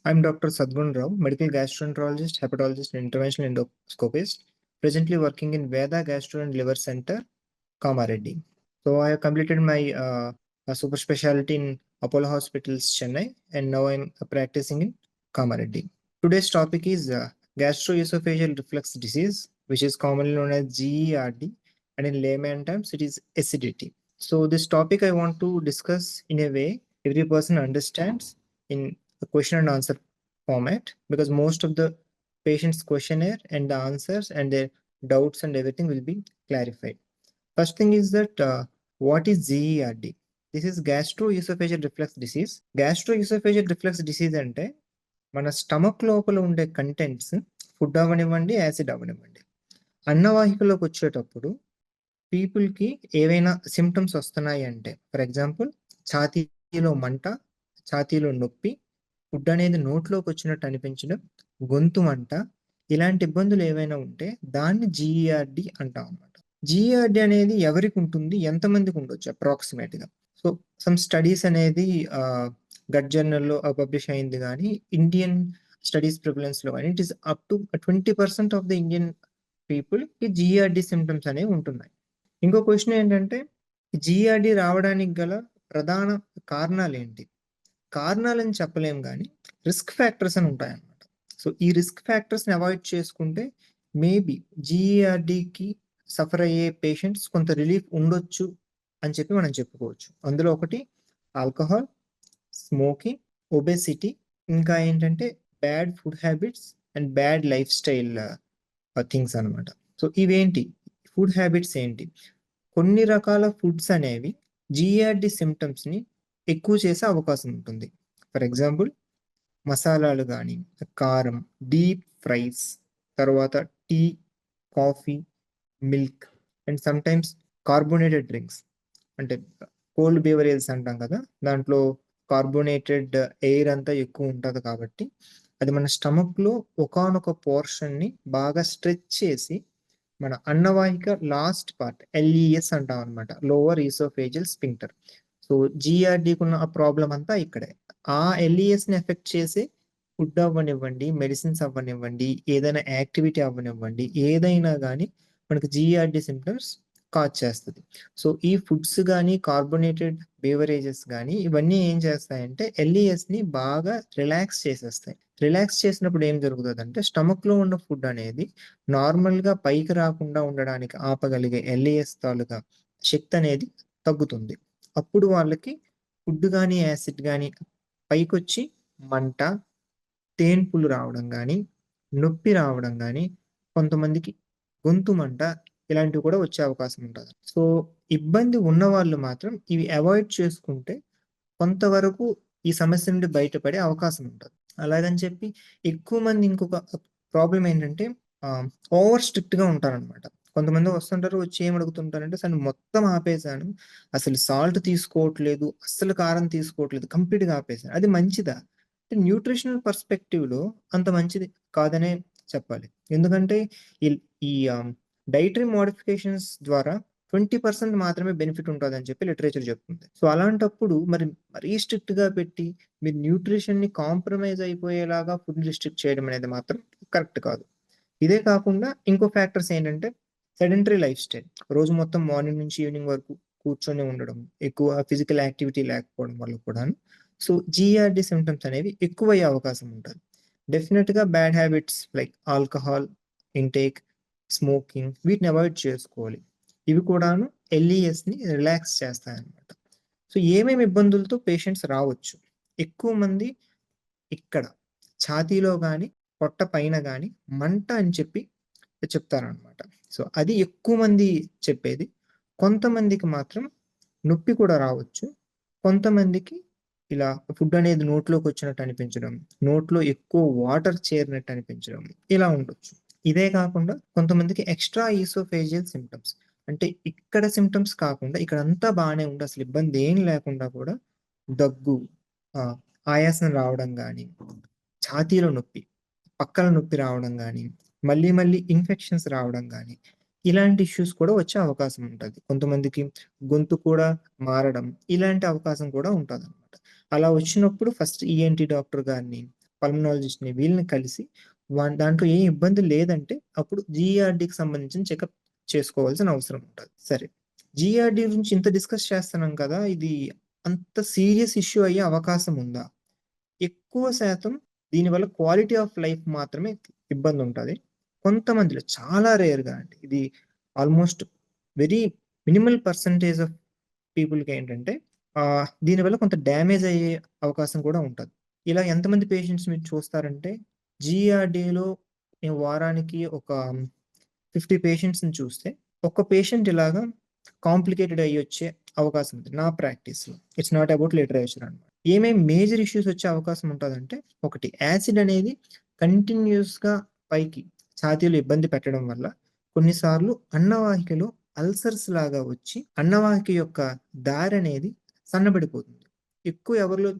I'm Dr. Sadgun Rao, medical gastroenterologist, hepatologist, and interventional endoscopist, presently working in Veda Gastro and Liver Center, Kamareddy. So I have completed my super specialty in Apollo Hospitals, Chennai, and now I'm practicing in Kamareddy. Today's topic is gastroesophageal reflux disease, which is commonly known as GERD, and in layman terms, it is acidity. So this topic I want to discuss in a way every person understands in a question and answer format, because most of the patient's questionnaire and the answers and their doubts and everything will be clarified. First thing is that what is GERD? This is gastroesophageal reflux disease. Gastroesophageal reflux disease అంటే మన stomach లోపల ఉండే contents food అవనివ్వండి, acid అవనివ్వండి, అన్నవాహికలోకి వచ్చేటప్పుడు పీపుల్కి ఏవైనా symptoms వస్తున్నాయి అంటే, ఫర్ ఎగ్జాంపుల్ ఛాతీలో మంట, ఛాతీలో నొప్పి, ఫుడ్ అనేది నోట్లోకి వచ్చినట్టు అనిపించడం, గొంతు మంట, ఇలాంటి ఇబ్బందులు ఏవైనా ఉంటే దాన్ని GERD అంటాం అన్నమాట. GERD అనేది ఎవరికి ఉంటుంది, ఎంతమందికి ఉండొచ్చు అప్రాక్సిమేట్గా? సో సమ్ స్టడీస్ అనేది గట్ జర్నల్లో పబ్లిష్ అయింది, కానీ ఇండియన్ స్టడీస్ ప్రివలెన్స్లో కానీ it is up to 20% of the Indian పీపుల్కి GERD సిమ్టమ్స్ అనేవి ఉంటున్నాయి. ఇంకో క్వశ్చన్ ఏంటంటే, GERD రావడానికి గల ప్రధాన కారణాలు ఏంటి? కారణాలని చెప్పలేం, కానీ రిస్క్ ఫ్యాక్టర్స్ అని ఉంటాయన్నమాట. సో ఈ రిస్క్ ఫ్యాక్టర్స్ని అవాయిడ్ చేసుకుంటే మేబీ GERDకి సఫర్ అయ్యే పేషెంట్స్ కొంత రిలీఫ్ ఉండొచ్చు అని చెప్పి మనం చెప్పుకోవచ్చు. అందులో ఒకటి ఆల్కహాల్, స్మోకింగ్, ఒబెసిటీ, ఇంకా ఏంటంటే bad food habits and bad life style things అనమాట. సో ఇవేంటి ఫుడ్ హ్యాబిట్స్ ఏంటి? కొన్ని రకాల ఫుడ్స్ అనేవి GERD సిమ్టమ్స్ని ఎక్కువ చేసే అవకాశం ఉంటుంది. ఫర్ ఎగ్జాంపుల్ మసాలాలు కానీ, కారం, డీప్ ఫ్రైస్, తర్వాత tea, coffee, milk, and sometimes carbonated drinks, అంటే కోల్డ్ బేవరేజెస్ అంటాం కదా, దాంట్లో కార్బోనేటెడ్ ఎయిర్ అంతా ఎక్కువ ఉంటుంది కాబట్టి అది మన స్టమక్లో ఒకానొక పోర్షన్ని బాగా స్ట్రెచ్ చేసి మన అన్నవాహిక లాస్ట్ పార్ట్ LES అంటాం అనమాట, లోవర్ ఈసోఫేజియల్ స్పింక్టర్. సో GERDకి ఉన్న ఆ ప్రాబ్లం అంతా ఇక్కడే. ఆ LESని ఎఫెక్ట్ చేసే ఫుడ్ అవ్వనివ్వండి, మెడిసిన్స్ అవ్వనివ్వండి, ఏదైనా యాక్టివిటీ అవ్వనివ్వండి, ఏదైనా కానీ మనకి GERD సిమ్టమ్స్ కాజ్ చేస్తుంది. సో ఈ ఫుడ్స్ కానీ, కార్బోనేటెడ్ బేవరేజెస్ కానీ, ఇవన్నీ ఏం చేస్తాయంటే LESని బాగా రిలాక్స్ చేసేస్తాయి. రిలాక్స్ చేసినప్పుడు ఏం జరుగుతుందంటే స్టమక్లో ఉన్న ఫుడ్ అనేది నార్మల్గా పైకి రాకుండా ఉండడానికి ఆపగలిగే LES తాలూకా శక్తి అనేది తగ్గుతుంది. అప్పుడు వాళ్ళకి ఫుడ్ కానీ, యాసిడ్ కానీ పైకొచ్చి మంట, తేన్పులు రావడం కానీ, నొప్పి రావడం కానీ, కొంతమందికి గొంతు మంట, ఇలాంటివి కూడా వచ్చే అవకాశం ఉంటుంది. సో ఇబ్బంది ఉన్న వాళ్ళు మాత్రం ఇవి అవాయిడ్ చేసుకుంటే కొంతవరకు ఈ సమస్య నుండి బయటపడే అవకాశం ఉంటుంది. అలాగని చెప్పి ఎక్కువ మంది ఇంకొక ప్రాబ్లం ఏంటంటే ఓవర్ స్ట్రిక్ట్గా ఉంటారనమాట. కొంతమంది వస్తుంటారు, వచ్చి ఏం అడుగుతుంటారంటే అసలు మొత్తం ఆపేసాను, అసలు సాల్ట్ తీసుకోవట్లేదు, అస్సలు కారం తీసుకోవట్లేదు, కంప్లీట్గా ఆపేసాను. అది మంచిదా? అంటే న్యూట్రిషనల్ పర్స్పెక్టివ్లో అంత మంచిది కాదనే చెప్పాలి. ఎందుకంటే ఈ డైటరీ మోడిఫికేషన్స్ ద్వారా 20% మాత్రమే బెనిఫిట్ ఉంటుంది అని చెప్పి లిటరేచర్ చెప్తుంది. సో అలాంటప్పుడు మరీ స్ట్రిక్ట్గా పెట్టి మీరు న్యూట్రిషన్ని కాంప్రమైజ్ అయిపోయేలాగా ఫుడ్ రిస్ట్రిక్ట్ చేయడం అనేది మాత్రం కరెక్ట్ కాదు. ఇదే కాకుండా ఇంకో ఫ్యాక్టర్స్ ఏంటంటే సెడెంటరీ లైఫ్ స్టైల్, రోజు మొత్తం మార్నింగ్ నుంచి ఈవినింగ్ వరకు కూర్చొని ఉండడం, ఎక్కువ ఫిజికల్ యాక్టివిటీ లేకపోవడం వల్ల కూడా సో GERD సిమ్టమ్స్ అనేవి ఎక్కువయ్యే అవకాశం ఉంటుంది. డెఫినెట్గా bad habits like alcohol intake, smoking, వీటిని అవాయిడ్ చేసుకోవాలి. ఇవి కూడాను LESని రిలాక్స్ చేస్తాయన్నమాట. సో ఏమేమి ఇబ్బందులతో పేషెంట్స్ రావచ్చు? ఎక్కువ మంది ఇక్కడ ఛాతీలో కానీ, పొట్ట పైన కానీ మంట అని చెప్పి చెప్తారనమాట. సో అది ఎక్కువ మంది చెప్పేది. కొంతమందికి మాత్రం నొప్పి కూడా రావచ్చు. కొంతమందికి ఇలా ఫుడ్ అనేది నోట్లోకి వచ్చినట్టు అనిపించడం, నోట్లో ఎక్కువ వాటర్ చేరినట్టు అనిపించడం, ఇలా ఉండొచ్చు. ఇదే కాకుండా కొంతమందికి ఎక్స్ట్రా ఈసోఫేజియల్ సిమ్టమ్స్, అంటే ఇక్కడ సిమ్టమ్స్ కాకుండా ఇక్కడ అంతా బాగానే ఉండి అసలు ఇబ్బంది ఏం లేకుండా కూడా దగ్గు, ఆయాసం రావడం కానీ, ఛాతీలో నొప్పి, పక్కల నొప్పి రావడం కానీ, మళ్ళీ మళ్ళీ ఇన్ఫెక్షన్స్ రావడం కానీ, ఇలాంటి ఇష్యూస్ కూడా వచ్చే అవకాశం ఉంటుంది. కొంతమందికి గొంతు కూడా మారడం, ఇలాంటి అవకాశం కూడా ఉంటుంది అనమాట. అలా వచ్చినప్పుడు ఫస్ట్ ENT డాక్టర్ గారిని, పల్మనాలజిస్ట్‌ని వీళ్ళని కలిసి దాంట్లో ఏం ఇబ్బంది లేదంటే అప్పుడు జీఈఆర్‌డీకి సంబంధించిన చెకప్ చేసుకోవాల్సిన అవసరం ఉంటది. సరే. జీఈఆర్‌డీ గురించి ఇంత డిస్కస్ చేస్తున్నాం కదా! ఇది అంత సీరియస్ ఇష్యూ అయ్యే అవకాశం ఉందా? ఎక్కువ శాతం దీనివల్ల క్వాలిటీ ఆఫ్ లైఫ్ మాత్రమే ఇబ్బందుంటది. కొంతమందిలో చాలా రేర్‌గా అండి. ఇది almost very minimal percentage of పీపుల్‌కేంటంటే దీనివల్ల కొంత డ్యామేజ్ అయ్యే అవకాశం కూడా ఉంటది. ఇలా ఎంతమంది పేషెంట్స్ మీరు చూస్తారంటే జీఆర్‌డీలో వారానికి ఒక 50 పేషెంట్స్‌ని చూస్తే, ఒక్క పేషెంట్ ఇలాగా కాంప్లికేటెడ్ అయ్యొచ్చే అవకాశం ఉంది. నా ప్రాక్టీస్‌లో. ఇట్స్ నాట్ అబౌట్ లిటరేచర్ అన్నమాట. ఏమేం మేజర్ ఇష్యూస్ వచ్చే అవకాశం ఉంటదంటే, ఒకటి యాసిడ్ అనేది కంటిన్యూయస్‌గా పైకి ఛాతీలో ఇబ్బంది పెట్టడం వల్ల కొన్నిసార్లు అన్నవాహికలో అల్సర్స్ లాగా వచ్చి, అన్నవాహిక యొక్క దారనేది సన్నబడిపోతుంది. ఎక్కువ ఎవరిలో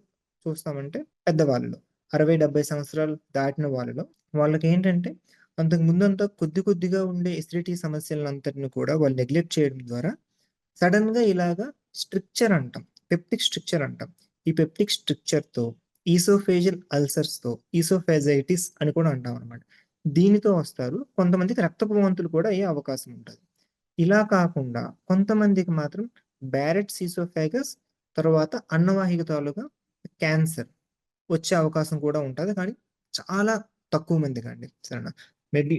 చూస్తామంటే పెద్దవాళ్ళలో. 60, 70 సంవత్సరాలు దాటిన వాళ్ళలో. వాళ్ళకేంటంటే అంతకు ముందంతా కొద్ది కొద్దిగా ఉండే ఎసిడిటీ సమస్యలనంతటిని కూడా వాళ్ళు నెగ్లెక్ట్ చేయడం ద్వారా సడెన్‌గా ఇలాగా స్ట్రిక్చర్ అంటాం. పెప్టిక్ స్ట్రిక్చర్ అంటాం. ఈ పెప్టిక్ స్ట్రిక్చర్‌తో ఈసోఫేజియల్ అల్సర్స్‌తో ఈసోఫేజైటిస్ అని కూడా అంటామనమాట. దీనితో వస్తారు. కొంతమందికి రక్తపు వాంతులు కూడా అయ్యే అవకాశం ఉంటది. ఇలా కాకుండా కొంతమందికి మాత్రం బ్యారెట్స్ ఈసోఫాగస్ తర్వాత అన్నవాహిక తాలూకా క్యాన్సర్ వచ్చే అవకాశం కూడా ఉంటది. కానీ చాలా తక్కువ మందికండి. సరేనా? మేబీ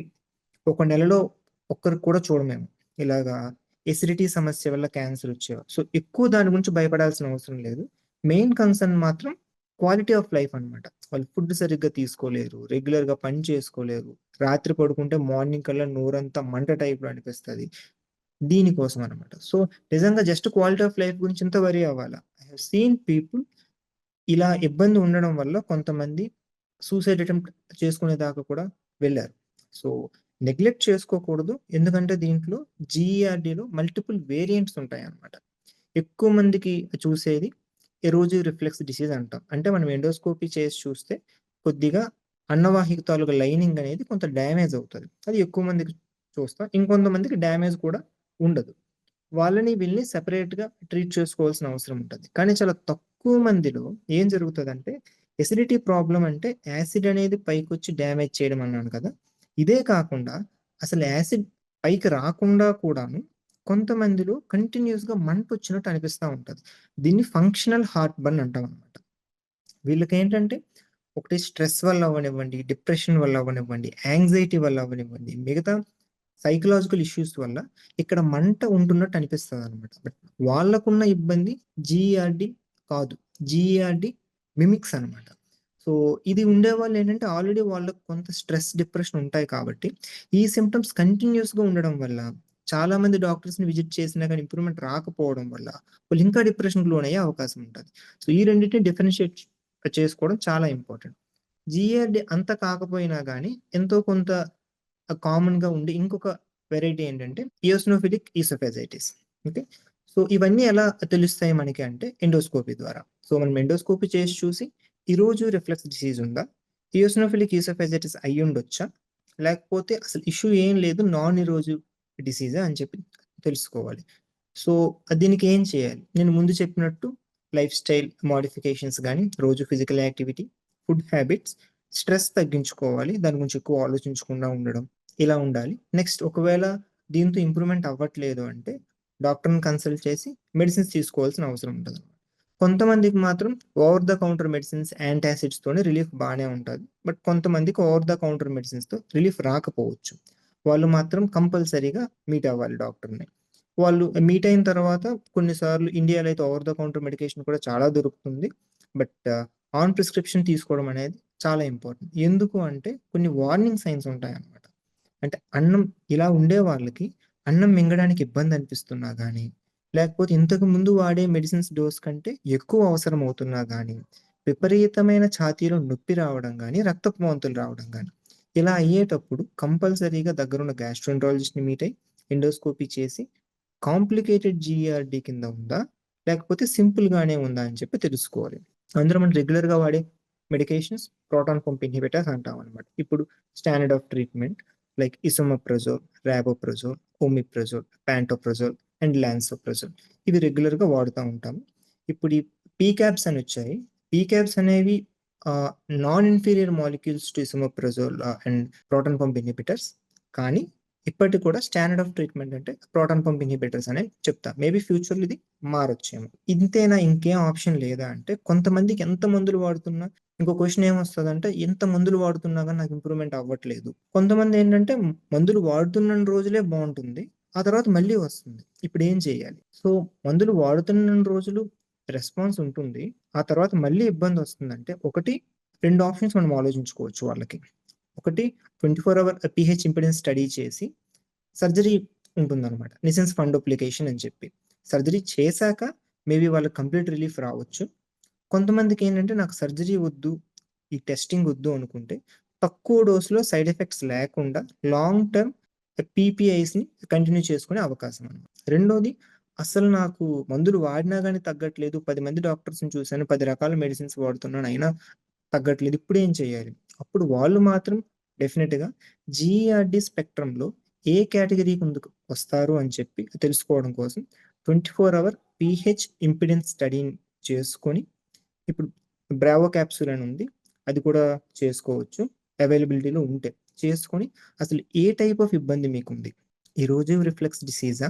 ఒక నెలలో ఒక్కరికి కూడా చూడం మేము. ఇలాగా ఎసిడిటీ సమస్య వల్ల క్యాన్సర్ వచ్చేవారు. సో, ఎక్కువ దాని గురించి భయపడాల్సిన అవసరం లేదు. మెయిన్ కన్సర్న్ మాత్రం క్వాలిటీ ఆఫ్ లైఫ్ అన్నమాట. వాళ్ళు ఫుడ్ సరిగ్గా తీసుకోలేరు. రెగ్యులర్‌గా పని చేసుకోలేరు. రాత్రి పడుకుంటే మార్నింగ్ కల్లా నోరంతా మంట టైప్‌లో అనిపిస్తది. దీనికోసం అన్నమాట. సో, నిజంగా జస్ట్ క్వాలిటీ ఆఫ్ లైఫ్ గురించి ఇంత వరీ అవ్వాలా? ఐ హావ్ సీన్ పీపుల్ ఇలా ఇబ్బంది ఉండడం వల్ల కొంతమంది సూసైడ్ అటెంప్ట్ చేసుకునేదాకా కూడా వెళ్లారు. సో, నెగ్లెక్ట్ చేసుకోకూడదు. ఎందుకంటే దీంట్లో జీఈఆర్‌డీలో మల్టిపుల్ వేరియంట్స్ ఉంటాయన్నమాట. ఎక్కువ మందికి చూసేది ఎరోజివ్ రిఫ్లెక్స్ డిసీజ్ అంటాం. అంటే మనం ఎండోస్కోపీ చేసి చూస్తే కొద్దిగా అన్నవాహిక తాలూకా లైనింగ్ అనేది కొంత డ్యామేజ్ అవుతది. అది ఎక్కువ మందికి చూస్తాం. ఇంకొంతమందికి డ్యామేజ్ కూడా ఉండదు. వాళ్ళని వీళ్ళని సెపరేట్‌గా ట్రీట్ చేసుకోవాల్సిన అవసరం ఉంటది. కానీ చాలా తక్కువ మందిలో ఏం జరుగుతదంటే, ఎసిడిటీ ప్రాబ్లమ్ అంటే యాసిడ్ అనేది పైకొచ్చి డ్యామేజ్ చేయడం అన్నాను కదా! ఇదే కాకుండా అసలు యాసిడ్ పైకి రాకుండా కూడాను కొంతమందిలో కంటిన్యూయస్‌గా మంటొచ్చినట్టు అనిపిస్తా ఉంటది. దీన్ని ఫంక్షనల్ హార్ట్ బర్న్ అంటామనమాట. వీళ్ళకేంటంటే ఒకటి స్ట్రెస్ వల్ల అవ్వనివ్వండి, డిప్రెషన్ వల్ల అవ్వనివ్వండి, యాంక్సైటీ వల్ల అవ్వనివ్వండి, మిగతా సైకలాజికల్ ఇష్యూస్ వల్ల ఇక్కడ మంట ఉంటున్నట్టు అనిపిస్తదనమాట. బట్ వాళ్ళకున్న ఇబ్బంది జీఈఆర్‌డీ కాదు. జీఈఆర్‌డీ మిమిక్స్ అనమాట. సో, ఇది ఉండేవాళ్ళేంటంటే ఆల్రెడీ వాళ్ళకి కొంత స్ట్రెస్, డిప్రెషన్ ఉంటాయి కాబట్టి, ఈ సింప్టమ్స్ కంటిన్యూయస్‌గా ఉండడం వల్ల చాలా మంది డాక్టర్స్‌ని విజిట్ చేసినా గాని ఇంప్రూవ్‌మెంట్ రాకపోవడం వల్ల వాళ్ళు ఇంకా డిప్రెషన్‌కి లోనయ్యే అవకాశం ఉంటది. సో, ఈ రెండిటిని డిఫరెన్షియేట్ చేసుకోవడం చాలా ఇంపార్టెంట్. జీఆర్‌డీ అంత కాకపోయినా గానీ ఎంతో కొంత కామన్‌గా ఉండే ఇంకొక వేరైటీ ఏంటంటే ఇయోసినోఫిలిక్ ఈసోఫేజైటిస్. ఓకే. సో, ఇవన్నీ ఎలా తెలుస్తాయి మనకి అంటే ఎండోస్కోపీ ద్వారా. సో, మనం ఎండోస్కోపీ చేసి చూసి ఈరోజు రిఫ్లెక్స్ డిసీజ్ ఉందా? ఇయోసినోఫిలిక్ ఈసోఫేజైటిస్ అయ్యుండొచ్చా? లేకపోతే అసలు ఇష్యూ ఏం లేదు నాన్ ఎరోజివ్ డిసీజా అని చెప్పి తెలుసుకోవాలి. సో, దీనికి ఏం చేయాలి? నేను ముందు చెప్పినట్టు లైఫ్ స్టైల్ మోడిఫికేషన్స్ గాని, రోజు physical activity, food habits, stress తగ్గించుకోవాలి. దాని గురించి ఎక్కువ ఆలోచించకుండా ఉండడం. ఇలా ఉండాలి. నెక్స్ట్ ఒకవేళ దీంతో ఇంప్రూవ్‌మెంట్ అవ్వట్లేదు అంటే డాక్టర్‌ని కన్సల్ట్ చేసి మెడిసిన్స్ తీసుకోవాల్సిన అవసరం ఉంటదనమాట. కొంతమందికి మాత్రం ఓవర్ ద కౌంటర్ మెడిసిన్స్, యాంటాసిడ్స్‌తోనే రిలీఫ్ బానే ఉంటది. బట్ కొంతమందికి ఓవర్ ద కౌంటర్ మెడిసిన్స్‌తో రిలీఫ్ రాకపోవచ్చు. వాళ్ళు మాత్రం కంపల్సరీగా మీట్ అవ్వాలి డాక్టర్‌ని. వాళ్ళు మీట్ అయిన తర్వాత కొన్నిసార్లు ఇండియాలో అయితే ఓవర్ ద కౌంటర్ మెడికేషన్ కూడా చాలా దొరుకుతుంది. బట్ ఆన్ ప్రిస్క్రిప్షన్ తీసుకోవడం అనేది చాలా ఇంపార్టెంట్. ఎందుకు అంటే కొన్ని వార్నింగ్ సైన్స్ ఉంటాయన్నమాట. అంటే అన్నం ఇలా ఉండే వాళ్ళకి అన్నం మింగడానికి ఇబ్బంది అనిపిస్తున్నా గానీ, లేకపోతే ఇంతకు ముందు వాడే మెడిసిన్స్ డోస్ కంటే ఎక్కువ అవసరం అవుతున్నా గానీ, విపరీతమైన ఛాతీలో నొప్పి రావడం గానీ, రక్తపు వాంతులు రావడం గానీ, ఇలా అయ్యేటప్పుడు కంపల్సరీగా దగ్గరున్న గ్యాస్ట్రోఎంట్రాలజిస్ట్‌ని మీట్ అయ్యి ఎండోస్కోపీ చేసి కాంప్లికేటెడ్ జీఈఆర్‌డీ కింద ఉందా? లేకపోతే సింపుల్‌గానే ఉందా అని చెప్పి తెలుసుకోవాలి. అందులో మనం రెగ్యులర్‌గా వాడే మెడికేషన్స్ ప్రోటాన్ పంప్ ఇన్హిబిటర్స్ అంటామనమాట. ఇప్పుడు standard of treatment like esomeprazole, rabeprazole, omeprazole, pantoprazole and lansoprazole ఇవి రెగ్యులర్‌గా వాడుతా ఉంటాము. ఇప్పుడు ఈ పీకాబ్స్ అని వచ్చాయి. పీకాబ్స్ అనేవి non inferior molecules to esomeprazole and proton pump inhibitors. కానీ ఇప్పటికి కూడా స్టాండర్డ్ ఆఫ్ ట్రీట్మెంట్ అంటే ప్రోటాన్ పంప్ ఇన్హిబిటర్స్ అనే చెప్తా. మేబీ ఫ్యూచర్‌లో ఇది మారొచ్చేమో. ఇంతేనా ఇంకేం ఆప్షన్ లేదా అంటే కొంతమందికి ఎంత మందులు వాడుతున్నా ఇంకో క్వెషన్ ఏమొస్తదంటే ఎంత మందులు వాడుతున్నా గాని నాకు ఇంప్రూవ్‌మెంట్ అవ్వట్లేదు. కొంతమందేంటంటే మందులు వాడుతున్నన్ని రోజులే బావుంటుంది. ఆ తర్వాత మళ్ళీ వస్తుంది. ఇప్పుడేం చేయాలి? సో, మందులు వాడుతున్నన్ని రోజులు రెస్పాన్స్ ఉంటుంది. ఆ తర్వాత మళ్ళీ ఇబ్బందొస్తుందంటే ఒకటి 2 ఆప్షన్స్ మనం ఆలోచించుకోవచ్చు వాళ్ళకి. ఒకటి 24 అవర్ పీహెచ్ ఇంపెడెన్స్ స్టడీ చేసి సర్జరీ ఉంటుందనమాట. నిసెన్స్ ఫండోప్లికేషన్ అని చెప్పి. సర్జరీ చేశాక మేబీ వాళ్ళకి కంప్లీట్ రిలీఫ్ రావచ్చు. కొంతమందికేంటంటే నాకు సర్జరీ వద్దు, ఈ టెస్టింగ్ వద్దు అనుకుంటే తక్కువ డోస్‌లో సైడ్ ఎఫెక్ట్స్ లేకుండా లాంగ్ టర్మ్ పీపీఐస్‌ని కంటిన్యూ చేసుకునే అవకాశం అనమాట. రెండోది అస్సలు నాకు మందులు వాడినా గాని తగ్గట్లేదు. 10 మంది డాక్టర్స్‌ని చూసాను. 10 రకాల మెడిసిన్స్ వాడుతున్నాను. అయినా తగ్గట్లేదు. ఇప్పుడేం చేయాలి? అప్పుడు వాళ్ళు మాత్రం డెఫినిట్‌గా జీఈఆర్‌డీ స్పెక్ట్రమ్‌లో ఏ కేటగరీ కిందకు వస్తారు అని చెప్పి తెలుసుకోవడం కోసం 24 అవర్ పీహెచ్ ఇంపెడెన్స్ స్టడీని చేసుకొని ఇప్పుడు బ్రావో క్యాప్సూల్ అని ఉంది. అది కూడా చేసుకోవచ్చు. అవైలబిలిటీలో ఉంటే. చేసుకొని అసలు ఏ టైప్ ఆఫ్ ఇబ్బంది మీకుంది? ఎరోజివ్ రిఫ్లెక్స్ డిసీజా?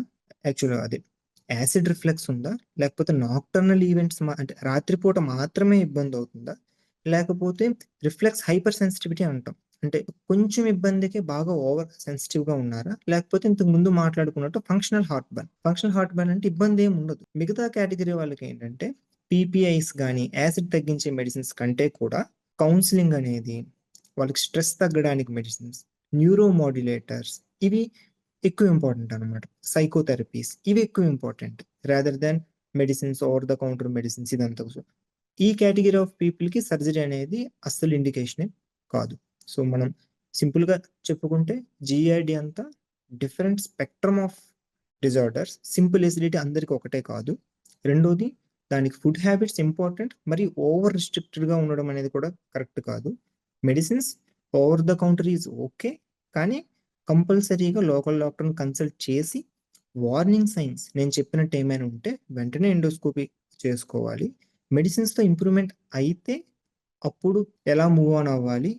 యాక్చువల్‌గా అదే. యాసిడ్ రిఫ్లెక్స్ ఉందా? లేకపోతే నాక్టర్నల్ ఈవెంట్స్ అంటే రాత్రిపూట మాత్రమే ఇబ్బందవుతుందా? లేకపోతే రిఫ్లెక్స్ హైపర్ సెన్సిటివిటీ అంటాం. అంటే కొంచెం ఇబ్బందికే బాగా ఓవర్ సెన్సిటివ్‌గా ఉన్నారా? లేకపోతే ఇంతకు ముందు మాట్లాడుకున్నట్టు functional heartburn. Functional heartburn అంటే ఇబ్బందేం ఉండదు. మిగతా కేటగరీ వాళ్ళకేంటంటే పీపీఐస్ గాని, యాసిడ్ తగ్గించే మెడిసిన్స్ కంటే కూడా కౌన్సెలింగ్ అనేది, వాళ్ళకి స్ట్రెస్ తగ్గడానికి మెడిసిన్స్, న్యూరో మాడ్యులేటర్స్ ఇవి ఎక్కువ ఇంపార్టెంట్ అనమాట. సైకోథెరపీస్ ఇవి ఎక్కువ important. Rather than medicines, over the counter medicines ఇదంతా. సో, ఈ కేటగరీ ఆఫ్ పీపుల్‌కి సర్జరీ అనేది అస్సలు ఇండికేషనే కాదు. సో, మనం సింపుల్‌గా చెప్పుకుంటే జీఐడీ అంతా different spectrum of disorders. Simple acidity అందరికి ఒకటే కాదు. రెండోది దానికి ఫుడ్ హ్యాబిట్స్ ఇంపార్టెంట్. మరి ఓవర్ రిస్ట్రిక్టెడ్‌గా ఉండడం అనేది కూడా కరెక్ట్ కాదు. Medicines over the counter is okay. కానీ కంపల్సరీగా లోకల్ డాక్టర్‌ని కన్సల్ట్ చేసి వార్నింగ్ సైన్స్ నేను చెప్పినట్టు ఏమైనా ఉంటే వెంటనే ఎండోస్కోపీ చేసుకోవాలి. మెడిసిన్స్‌తో ఇంప్రూవ్‌మెంట్ అయితే అప్పుడు ఎలా మూవ్ ఆన్ అవ్వాలి?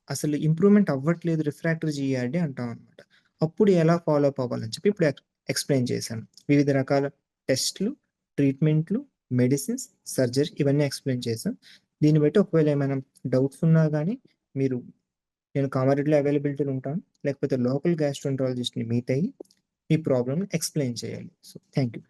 అసలు ఇంప్రూవ్‌మెంట్ అవ్వట్లేదు రిఫ్రాక్టరీ జీఈఆర్‌డీ అంటామనమాట. అప్పుడు ఎలా ఫాలో అప్ అవ్వాలని చెప్పి ఇప్పుడు ఎక్స్‌ప్లెయిన్ చేశాను. వివిధ రకాల టెస్ట్‌లు, ట్రీట్మెంట్‌లు, మెడిసిన్స్, సర్జరీ ఇవన్నీ ఎక్స్‌ప్లెయిన్ చేశాం. దీన్ని బట్టి ఒకవేళ ఏమైనా డౌట్స్ ఉన్నా గాని మీరు నేను కామారెడ్డిలో అవైలబిలిటీలో ఉంటాను. లేకపోతే లోకల్ గ్యాస్ట్రోఎంటరాలజిస్ట్‌ని మీట్ అయ్యి మీ ప్రాబ్లమ్‌ని ఎక్స్‌ప్లెయిన్ చేయాలి. So, thank you.